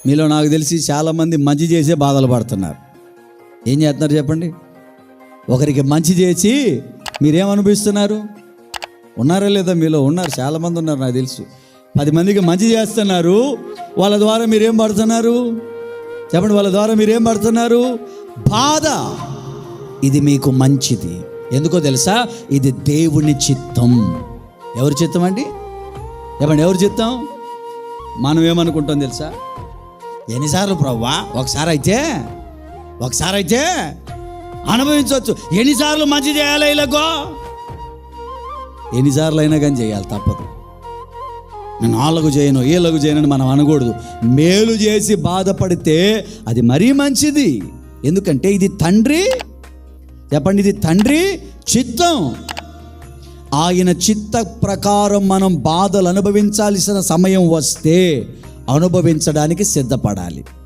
మీలో నాకు తెలిసి చాలామంది మంచి చేసే బాధలు పడుతున్నారు. ఏం చేస్తున్నారు చెప్పండి? ఒకరికి మంచి చేసి మీరేం అనిపిస్తున్నారు? ఉన్నారా లేదా? మీలో ఉన్నారు, చాలామంది ఉన్నారు నాకు తెలుసు. 10 మందికి మంచి చేస్తున్నారు, వాళ్ళ ద్వారా మీరేం పడుతున్నారు చెప్పండి? వాళ్ళ ద్వారా మీరేం పడుతున్నారు? బాధ. ఇది మీకు మంచిది. ఎందుకో తెలుసా? ఇది దేవుని చిత్తం. ఎవరి చిత్తం అండి? చెప్పండి, ఎవరి చిత్తం? మనం ఏమనుకుంటాం తెలుసా? ఎన్నిసార్లు ప్రభువా? ఒకసారి అయితే అనుభవించవచ్చు. ఎన్నిసార్లు మంచి చేయాలి ఇలాగో? ఎన్నిసార్లు అయినా కానీ చేయాలి, తప్పదు. నేను వాళ్ళకు చేయను, వీళ్ళకు చేయనని మనం అనకూడదు. మేలు చేసి బాధపడితే అది మరీ మంచిది. ఎందుకంటే ఇది తండ్రి, చెప్పండి, ఇది తండ్రి చిత్తం. ఆయన చిత్త ప్రకారం మనం బాధలు అనుభవించాల్సిన సమయం వస్తే అనుభవించడానికి సిద్ధపడాలి.